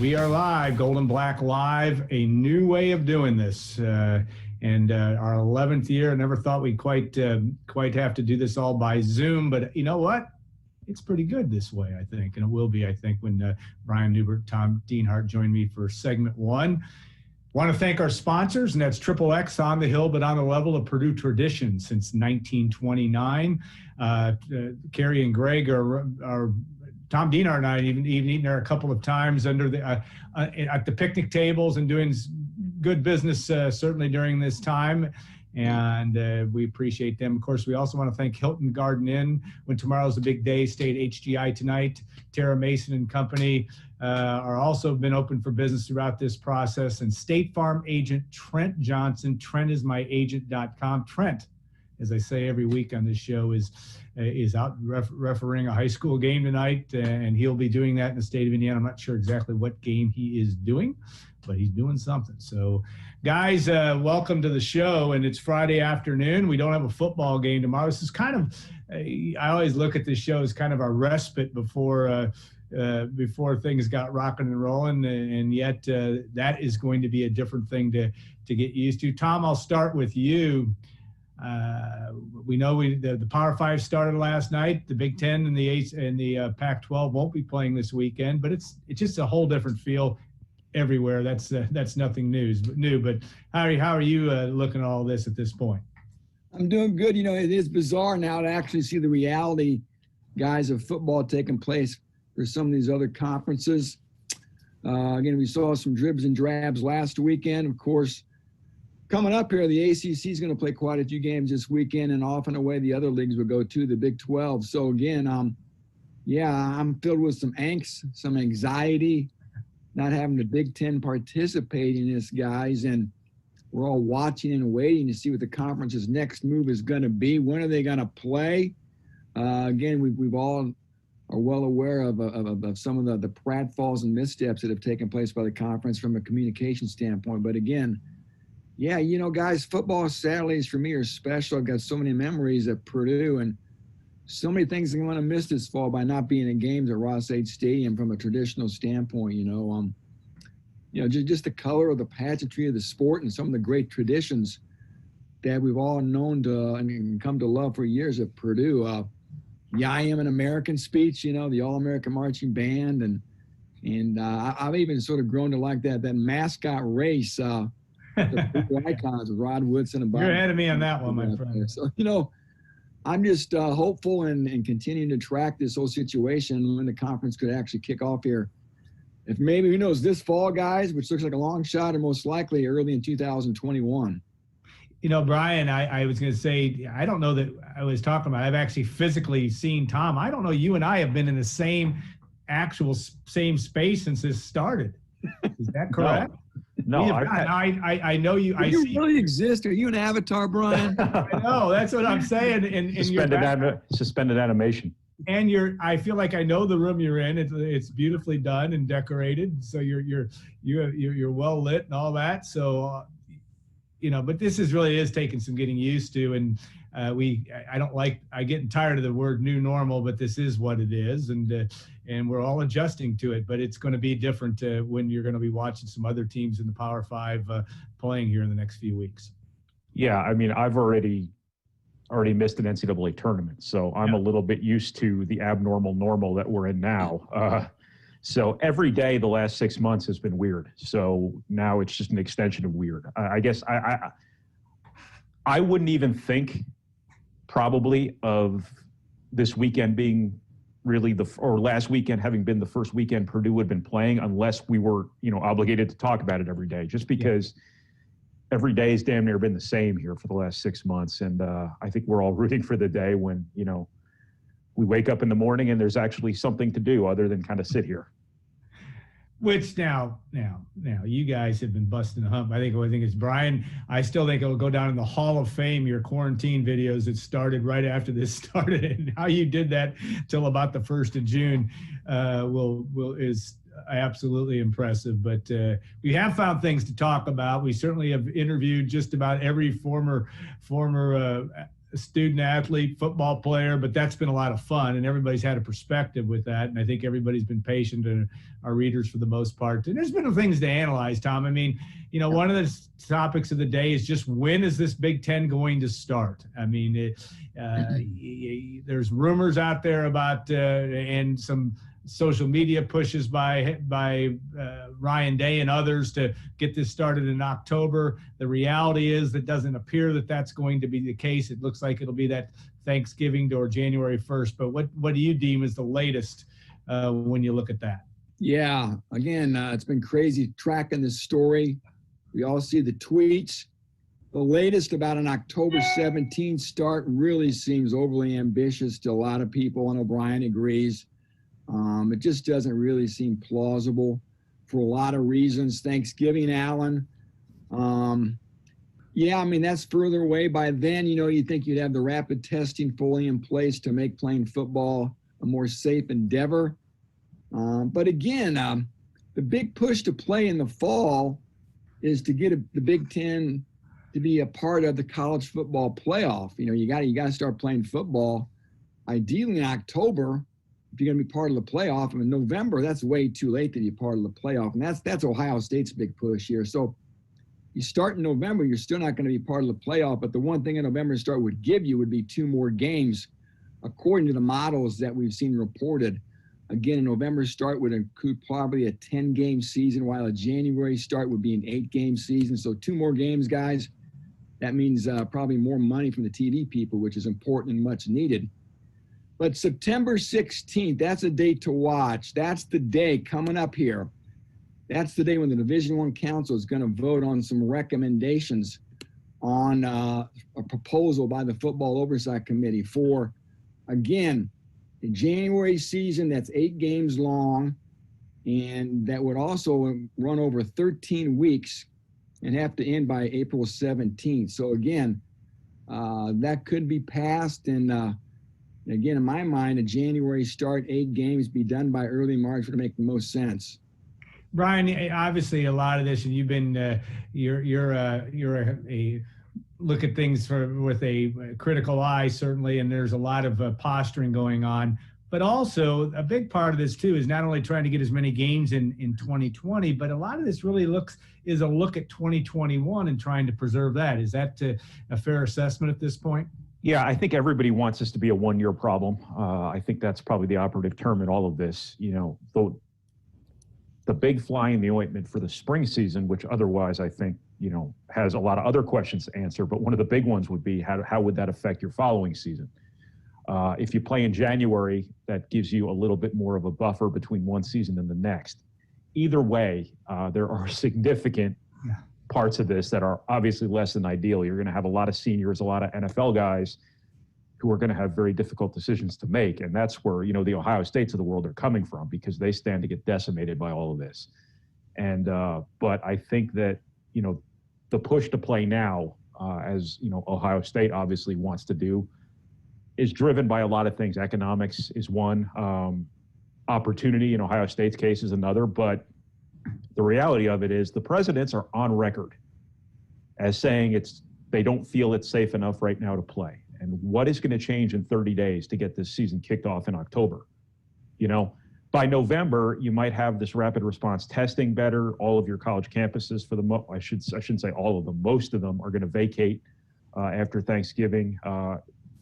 We are live, Gold and Black Live, a new way of doing this. And our 11th year. I never thought we'd quite have to do this all by Zoom, but you know what? It's pretty good this way, I think, and it will be, I think, when Brian Neubert, Tom Dienhart join me for segment one. Want to thank our sponsors, and that's XXX, on the hill, but on the level of Purdue tradition since 1929. Carrie and Greg are Tom Dienhart and I have even eaten there a couple of times under the at the picnic tables and doing good business certainly during this time, and we appreciate them. Of course, we also want to thank Hilton Garden Inn when tomorrow's a big day. Stay at HGI tonight. Tara Mason and company are also been open for business throughout this process. And State Farm agent Trent Johnson, trentismyagent.com. Trent, as I say every week on this show, is out refereeing a high school game tonight, and he'll be doing that in the state of Indiana. I'm not sure exactly what game he is doing, but he's doing something. So, guys, welcome to the show, and it's Friday afternoon. We don't have a football game tomorrow. This is kind of, I always look at this show as kind of a respite before things got rocking and rolling, and yet that is going to be a different thing to get used to. Tom, I'll start with you. We know the Power Five started last night. The Big Ten and the Pac-12 won't be playing this weekend, but it's just a whole different feel everywhere. That's nothing new. But how are you looking at all this at this point? I'm doing good. You know, it is bizarre now to actually see the reality, guys, of football taking place for some of these other conferences. Again, we saw some dribs and drabs last weekend. Of course, coming up here, the ACC is going to play quite a few games this weekend, and off and away the other leagues will go to the Big 12. So again, I'm filled with some angst, some anxiety, not having the Big Ten participate in this, guys, and we're all watching and waiting to see what the conference's next move is going to be. When are they going to play? Again, we've all are well aware of some of the pratfalls and missteps that have taken place by the conference from a communication standpoint. But again, yeah, you know, guys, football Saturdays for me are special. I've got so many memories at Purdue and so many things I'm going to miss this fall by not being in games at Ross-Ade Stadium from a traditional standpoint. Just the color of the pageantry of the sport and some of the great traditions that we've all known to and come to love for years at Purdue. I Am an American speech, the All-American Marching Band, and I've even sort of grown to like that mascot race. The icons of Rod Woodson and Bob. You're ahead of me on that one, my friend. So, I'm just hopeful and continuing to track this whole situation when the conference could actually kick off here. If maybe, who knows, this fall, guys, which looks like a long shot, or most likely early in 2021. Brian, I was going to say, I don't know that I was talking about, I've actually physically seen Tom. I don't know, you and I have been in the same space since this started. Is that correct? No, I know you. Do you really exist? Are you an avatar, Brian? I know. That's what I'm saying. And suspended animation. And I feel like I know the room you're in. It's beautifully done and decorated. So you're well lit and all that. So, but this really is taking some getting used to. And I get tired of the word new normal, but this is what it is. And we're all adjusting to it, but it's going to be different when you're going to be watching some other teams in the Power Five playing here in the next few weeks. Yeah, I mean, I've already missed an NCAA tournament, so I'm a little bit used to the abnormal normal that we're in now. So every day the last 6 months has been weird. So now it's just an extension of weird. I guess I wouldn't even think probably of this weekend being really or last weekend having been the first weekend Purdue had been playing, unless we were, obligated to talk about it every day, just because every day has damn near been the same here for the last 6 months. And I think we're all rooting for the day when, we wake up in the morning and there's actually something to do other than kind of sit here. Which now you guys have been busting the hump. I think it's Brian. I still think it will go down in the Hall of Fame, your quarantine videos that started right after this started, and how you did that till about the 1st of June is absolutely impressive. But we have found things to talk about. We certainly have interviewed just about every former a student athlete, football player, but that's been a lot of fun, and everybody's had a perspective with that. And I think everybody's been patient, and our readers for the most part. And there's been things to analyze, Tom. I mean, one of the topics of the day is just when is this Big Ten going to start? I mean, there's rumors out there about and some social media pushes by Ryan Day and others to get this started in October. The reality is that doesn't appear that that's going to be the case. It looks like it'll be that Thanksgiving or January 1st. But what do you deem as the latest when you look at that? Yeah, again, it's been crazy tracking this story. We all see the tweets. The latest about an October 17th start really seems overly ambitious to a lot of people, and O'Brien agrees. It just doesn't really seem plausible for a lot of reasons. Thanksgiving, Alan. Yeah, I mean, that's further away. By then, you think you'd have the rapid testing fully in place to make playing football a more safe endeavor. But again, the big push to play in the fall is to get the Big Ten to be a part of the college football playoff. You got to start playing football, ideally in October. If you're going to be part of the playoff, in November, that's way too late to be part of the playoff. And that's Ohio State's big push here. So you start in November, you're still not going to be part of the playoff. But the one thing a November start would give you would be 2 more games, according to the models that we've seen reported. Again, a November start would include probably a 10-game season, while a January start would be an 8-game season. So 2 more games, guys. That means probably more money from the TV people, which is important and much needed. But September 16th, that's a date to watch. That's the day coming up here. That's the day when the Division I Council is going to vote on some recommendations on a proposal by the Football Oversight Committee for, again, a January season that's 8 games long, and that would also run over 13 weeks and have to end by April 17th. So again, that could be passed, and again, in my mind, a January start, 8 games, be done by early March would make the most sense. Brian, obviously a lot of this, and you've been you're a look at things with a critical eye, certainly, and there's a lot of posturing going on. But also a big part of this too is not only trying to get as many games in 2020, but a lot of this really is a look at 2021 and trying to preserve that. Is that a fair assessment at this point? Yeah, I think everybody wants this to be a one-year problem. I think that's probably the operative term in all of this. The big fly in the ointment for the spring season, which otherwise I think, has a lot of other questions to answer. But one of the big ones would be how would that affect your following season? If you play in January, that gives you a little bit more of a buffer between one season and the next. Either way, there are significant parts of this that are obviously less than ideal. You're going to have a lot of seniors, a lot of NFL guys who are going to have very difficult decisions to make. And that's where, the Ohio States of the world are coming from, because they stand to get decimated by all of this. And, but I think that, the push to play now, as, Ohio State obviously wants to do, is driven by a lot of things. Economics is one, opportunity in Ohio State's case is another, but the reality of it is the presidents are on record as saying they don't feel it's safe enough right now to play. And what is going to change in 30 days to get this season kicked off in October? By November, you might have this rapid response testing better. All of your college campuses, I shouldn't say all of them, most of them are going to vacate after Thanksgiving.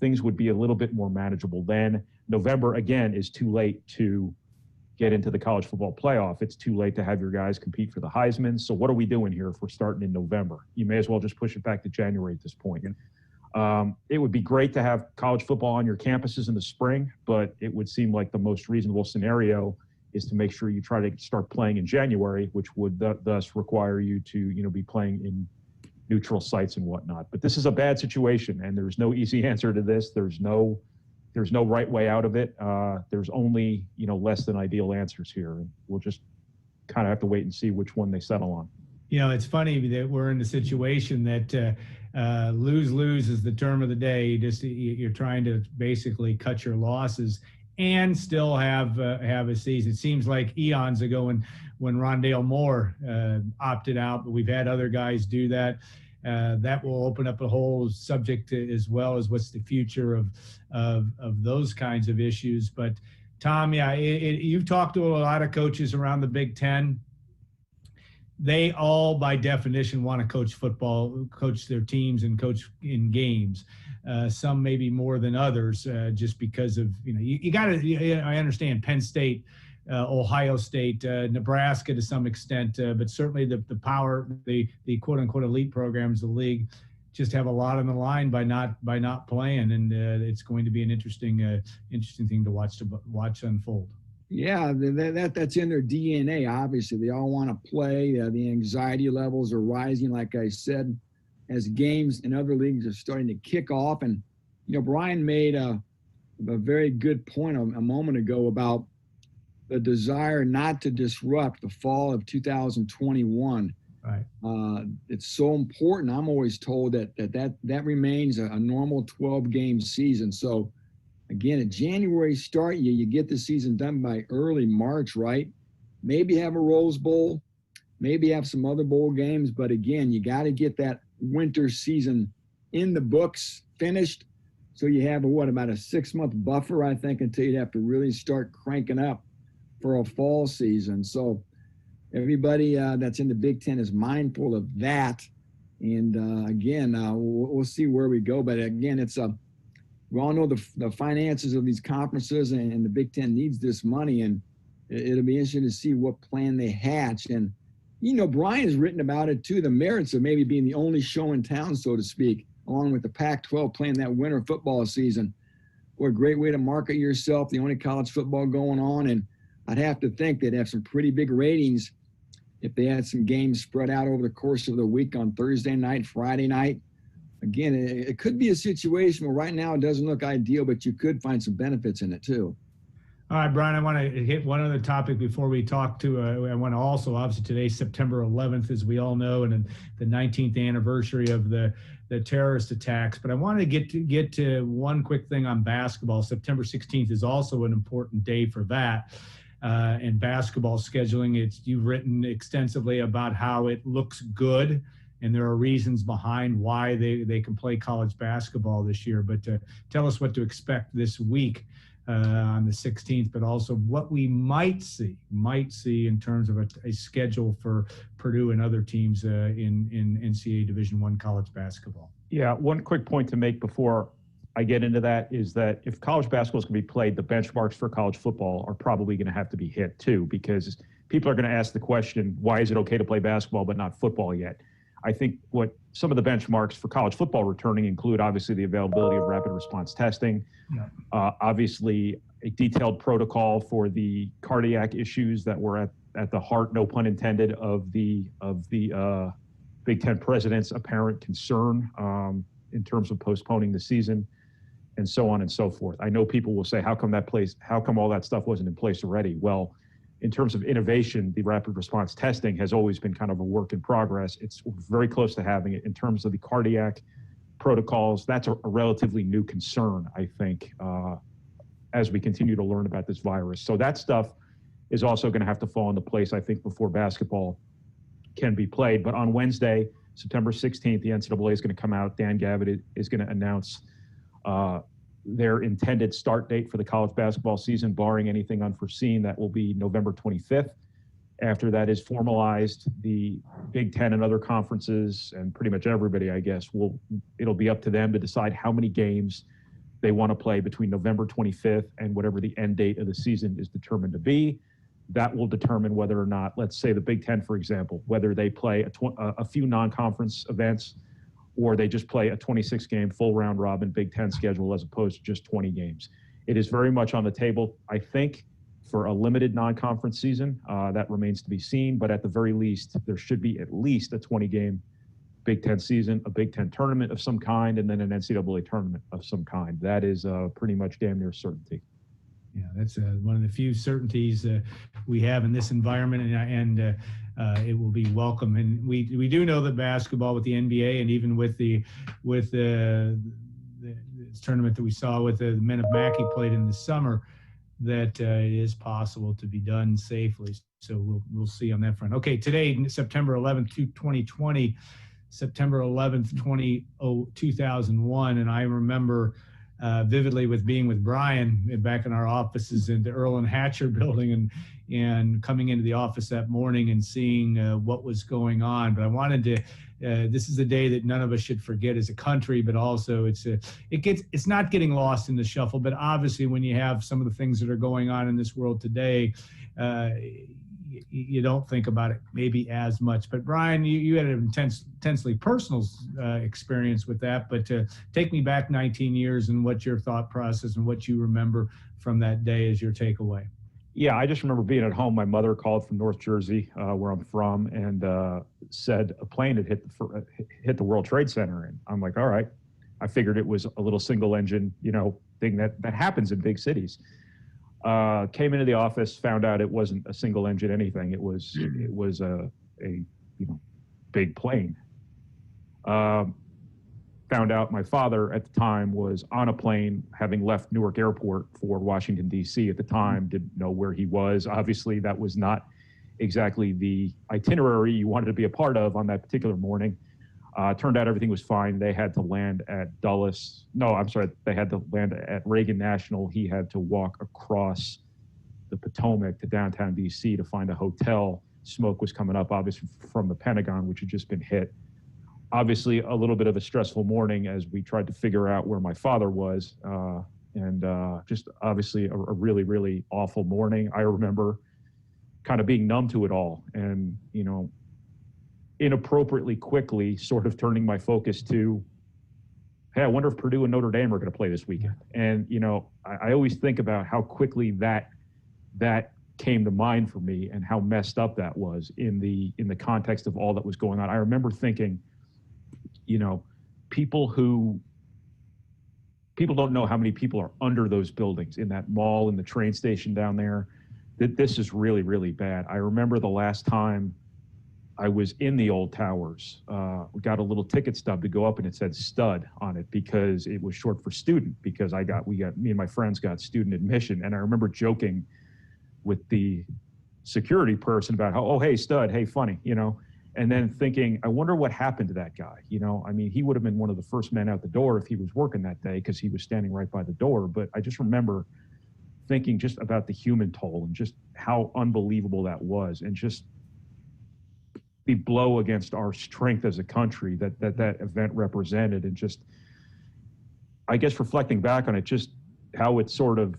Things would be a little bit more manageable then. November, again, is too late to get into the college football playoff. It's too late to have your guys compete for the Heisman. So what are we doing here if we're starting in November? You may as well just push it back to January at this point. It would be great to have college football on your campuses in the spring, but it would seem like the most reasonable scenario is to make sure you try to start playing in January, which would thus require you to, be playing in neutral sites and whatnot. But this is a bad situation, and there's no easy answer to this. There's no right way out of it. There's only, less than ideal answers here. And we'll just kind of have to wait and see which one they settle on. It's funny that we're in the situation that lose is the term of the day. You're trying to basically cut your losses and still have a season. It seems like eons ago when Rondale Moore opted out, but we've had other guys do that. that will open up a whole subject as well as what's the future of those kinds of issues. But Tom, yeah, you've talked to a lot of coaches around the Big Ten. They all, by definition, want to coach football, coach their teams, and coach in games. Some maybe more than others, just because of, you got to, I understand Penn State, Ohio State, Nebraska to some extent, but certainly the power, the quote unquote elite programs, the league, just have a lot on the line by not playing, and it's going to be an interesting thing to watch unfold. Yeah, that's in their DNA, obviously. They all want to play. The anxiety levels are rising, like I said, as games in other leagues are starting to kick off. And, Brian made a very good point a moment ago about the desire not to disrupt the fall of 2021. Right. It's so important. I'm always told that remains a normal 12-game season. So, again, a January start, you get the season done by early March, right? Maybe have a Rose Bowl, maybe have some other bowl games. But again, you got to get that winter season in the books, finished. So you have about a 6-month buffer, I think, until you have to really start cranking up for a fall season. So everybody that's in the Big Ten is mindful of that. And again, we'll see where we go. But again, we all know the finances of these conferences, and the Big Ten needs this money, and it'll be interesting to see what plan they hatch. And, Brian has written about it too, the merits of maybe being the only show in town, so to speak, along with the Pac-12 playing that winter football season. What a great way to market yourself, the only college football going on. And I'd have to think they'd have some pretty big ratings if they had some games spread out over the course of the week on Thursday night, Friday night. Again, it could be a situation where right now it doesn't look ideal, but you could find some benefits in it too. All right, Brian, I want to hit one other topic before we talk to, I want to also, obviously today's September 11th, as we all know, and the 19th anniversary of the terrorist attacks. But I wanted to get to one quick thing on basketball. September 16th is also an important day for that. And basketball scheduling, you've written extensively about how it looks good, and there are reasons behind why they can play college basketball this year. But tell us what to expect this week on the 16th, but also what we might see in terms of a schedule for Purdue and other teams in NCAA Division I college basketball. Yeah, one quick point to make before I get into that is that if college basketball is going to be played, the benchmarks for college football are probably going to have to be hit too, because people are going to ask the question, why is it okay to play basketball but not football yet? I think what some of the benchmarks for college football returning include obviously the availability of rapid response testing, obviously a detailed protocol for the cardiac issues that were at the heart, no pun intended, of the Big Ten president's apparent concern in terms of postponing the season, and so on and so forth. I know people will say, how come all that stuff wasn't in place already? Well, in terms of innovation, the rapid response testing has always been kind of a work in progress. It's very close to having it. In terms of the cardiac protocols, that's a relatively new concern, I think, as we continue to learn about this virus. So that stuff is also going to have to fall into place, I think, before basketball can be played. But on Wednesday, September 16th, the NCAA is going to come out. Dan Gavitt is going to announce their intended start date for the college basketball season, barring anything unforeseen. That will be November 25th. After that is formalized, the Big Ten and other conferences, and pretty much everybody, I guess, it'll be up to them to decide how many games they want to play between November 25th and whatever the end date of the season is determined to be. That will determine whether or not, let's say the Big Ten, for example, whether they play a few non-conference events, or they just play a 26-game full round robin Big Ten schedule as opposed to just 20 games. It is very much on the table, I think, for a limited non-conference season. That remains to be seen, but at the very least, there should be at least a 20-game Big Ten season, a Big Ten tournament of some kind, and then an NCAA tournament of some kind. That is pretty much damn near certainty. Yeah, that's one of the few certainties we have in this environment, and it will be welcome. And we do know that basketball with the NBA and even with the tournament that we saw with the men of Mackey played in the summer, that it is possible to be done safely. So we'll see on that front. Okay, today, September 11th, 2020, September 11th, 2001. And I remember vividly with being with Brian back in our offices in the Earl and Hatcher building, and coming into the office that morning and seeing what was going on. But I wanted to, this is a day that none of us should forget as a country, but also it's not getting lost in the shuffle. But obviously when you have some of the things that are going on in this world today, you don't think about it maybe as much. But Brian, you had an intensely personal experience with that. But take me back 19 years and what's your thought process and what you remember from that day as your takeaway. Yeah, I just remember being at home. My mother called from North Jersey, where I'm from, and said a plane had hit the World Trade Center. And I'm like, all right. I figured it was a little single engine, thing that happens in big cities. Came into the office, found out it wasn't a single engine anything. It was a big plane. Found out my father at the time was on a plane, having left Newark Airport for Washington, D.C. at the time, didn't know where he was. Obviously, that was not exactly the itinerary you wanted to be a part of on that particular morning. Turned out everything was fine. They had to land at Dulles. No, I'm sorry. They had to land at Reagan National. He had to walk across the Potomac to downtown D.C. to find a hotel. Smoke was coming up, obviously, from the Pentagon, which had just been hit. Obviously, a little bit of a stressful morning as we tried to figure out where my father was. And just obviously a really, really awful morning. I remember kind of being numb to it all. And, inappropriately quickly sort of turning my focus to, hey, I wonder if Purdue and Notre Dame are going to play this weekend. And, I always think about how quickly that came to mind for me and how messed up that was in the context of all that was going on. I remember thinking, people don't know how many people are under those buildings in that mall, in the train station down there, that this is really, really bad. I remember the last time I was in the old towers. We got a little ticket stub to go up, and it said stud on it because it was short for student, because me and my friends got student admission. And I remember joking with the security person about how, oh, hey, stud, hey, funny, and then thinking, I wonder what happened to that guy. He would have been one of the first men out the door if he was working that day, because he was standing right by the door. But I just remember thinking just about the human toll and just how unbelievable that was, and just the blow against our strength as a country that event represented. And just, I guess, reflecting back on it, just how it sort of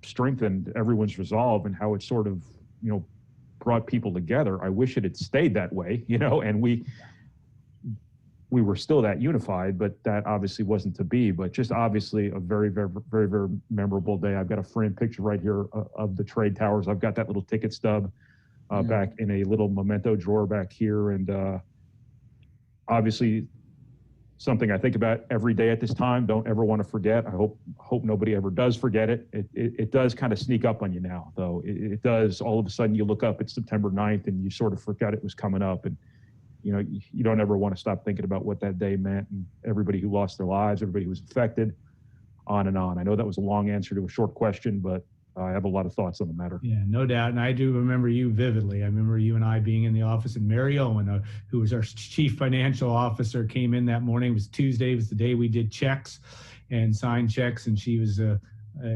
strengthened everyone's resolve and how it sort of, brought people together. I wish it had stayed that way, and we were still that unified, but that obviously wasn't to be. But just obviously a very, very, very, very memorable day. I've got a framed picture right here of the trade towers. I've got that little ticket stub back in a little memento drawer back here. And obviously something I think about every day at this time, don't ever want to forget. I hope nobody ever does forget it. It does kind of sneak up on you now, though. It does. All of a sudden you look up, it's September 9th, and you sort of forgot it was coming up. And, you don't ever want to stop thinking about what that day meant, and everybody who lost their lives, everybody who was affected, on and on. I know that was a long answer to a short question, but I have a lot of thoughts on the matter. Yeah, no doubt. And I do remember you vividly. I remember you and I being in the office, and Mary Owen, who was our chief financial officer, came in that morning. It was Tuesday. It was the day we did checks and signed checks. And she was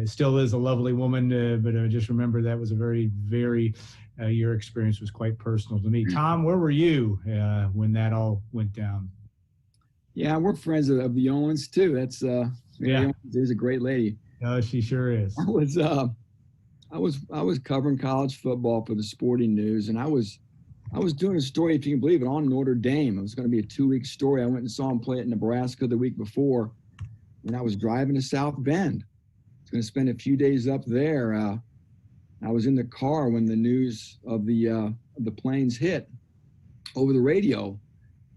still is a lovely woman. But I just remember that was a very, very, your experience was quite personal to me. Tom, where were you when that all went down? Yeah, we're friends of the Owens too. That's Mary Owens is a great lady. Oh, she sure is. I was covering college football for the Sporting News, and I was doing a story, if you can believe it, on Notre Dame. It was going to be a 2-week story. I went and saw them play at Nebraska the week before, and I was driving to South Bend. I was going to spend a few days up there. I was in the car when the news of the planes hit over the radio,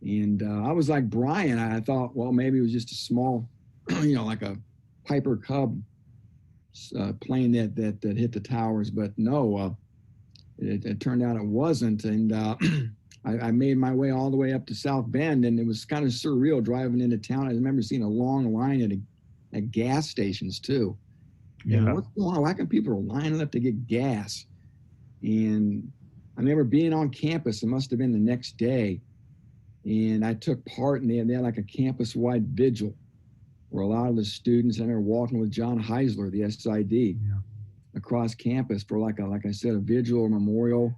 and I was like Brian. I thought, well, maybe it was just a small, like a Piper Cub plane that hit the towers, but no, it turned out it wasn't. And I made my way all the way up to South Bend, and it was kind of surreal driving into town. I remember seeing a long line at gas stations too. Yeah. And what's going on? Why can people are lining up to get gas? And I remember being on campus. It must have been the next day, And I took part in they had like a campus-wide vigil where a lot of the students, and I remember walking with John Heisler, the SID, across campus for like I said, a vigil or memorial,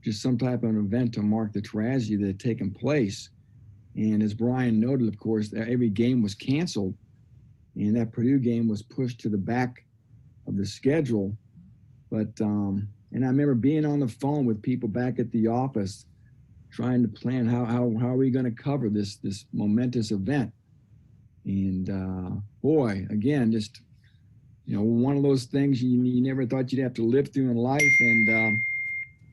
just some type of an event to mark the tragedy that had taken place. And as Brian noted, of course, every game was canceled, and that Purdue game was pushed to the back of the schedule. But and I remember being on the phone with people back at the office, trying to plan how are we going to cover this momentous event. And boy, again, just one of those things you never thought you'd have to live through in life, and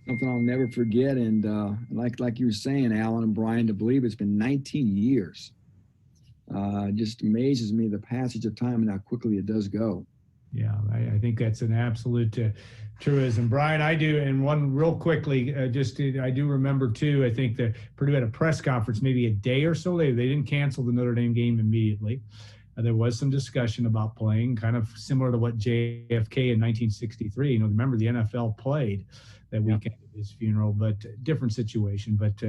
something I'll never forget. And like you were saying, Alan and Brian, to believe it's been 19 years. Just amazes me the passage of time and how quickly it does go. Yeah, I think that's an absolute truism. Brian, I do, and one real quickly, I do remember too, I think that Purdue had a press conference maybe a day or so later. They didn't cancel the Notre Dame game immediately. There was some discussion about playing, kind of similar to what JFK in 1963. Remember the NFL played that weekend at his funeral, but different situation. But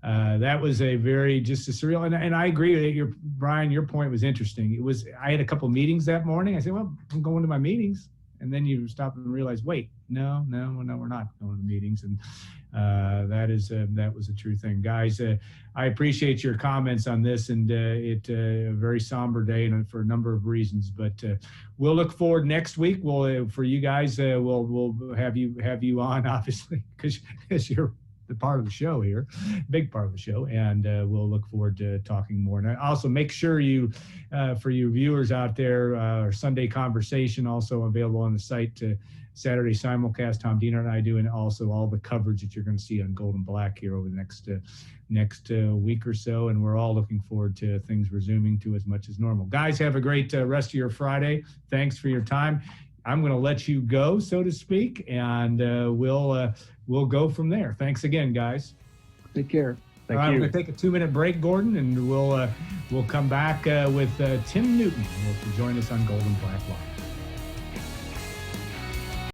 that was a very just a surreal, and I agree with you, Brian. Your point was interesting. I had a couple of meetings that morning. I said, well, I'm going to my meetings, and then you stop and realize, wait, no, we're not going to meetings, and that was a true thing, guys. I appreciate your comments on this, and it's a very somber day, and for a number of reasons. But we'll look forward next week. We'll for you guys, we'll have you on, obviously, because you're the part of the show here, big part of the show, and we'll look forward to talking more. And also make sure you, for you viewers out there, our Sunday conversation also available on the site, Saturday simulcast, Tom Dienhart and I do, and also all the coverage that you're going to see on Gold and Black here over the next week or so. And we're all looking forward to things resuming to as much as normal. Guys, have a great rest of your Friday. Thanks for your time. I'm going to let you go, so to speak, and we'll go from there. Thanks again, guys. Take care. Thank All right, you. we're going to take a 2-minute break, Gordon, and we'll come back with Tim Newton. Will join us on Gold and Black Live.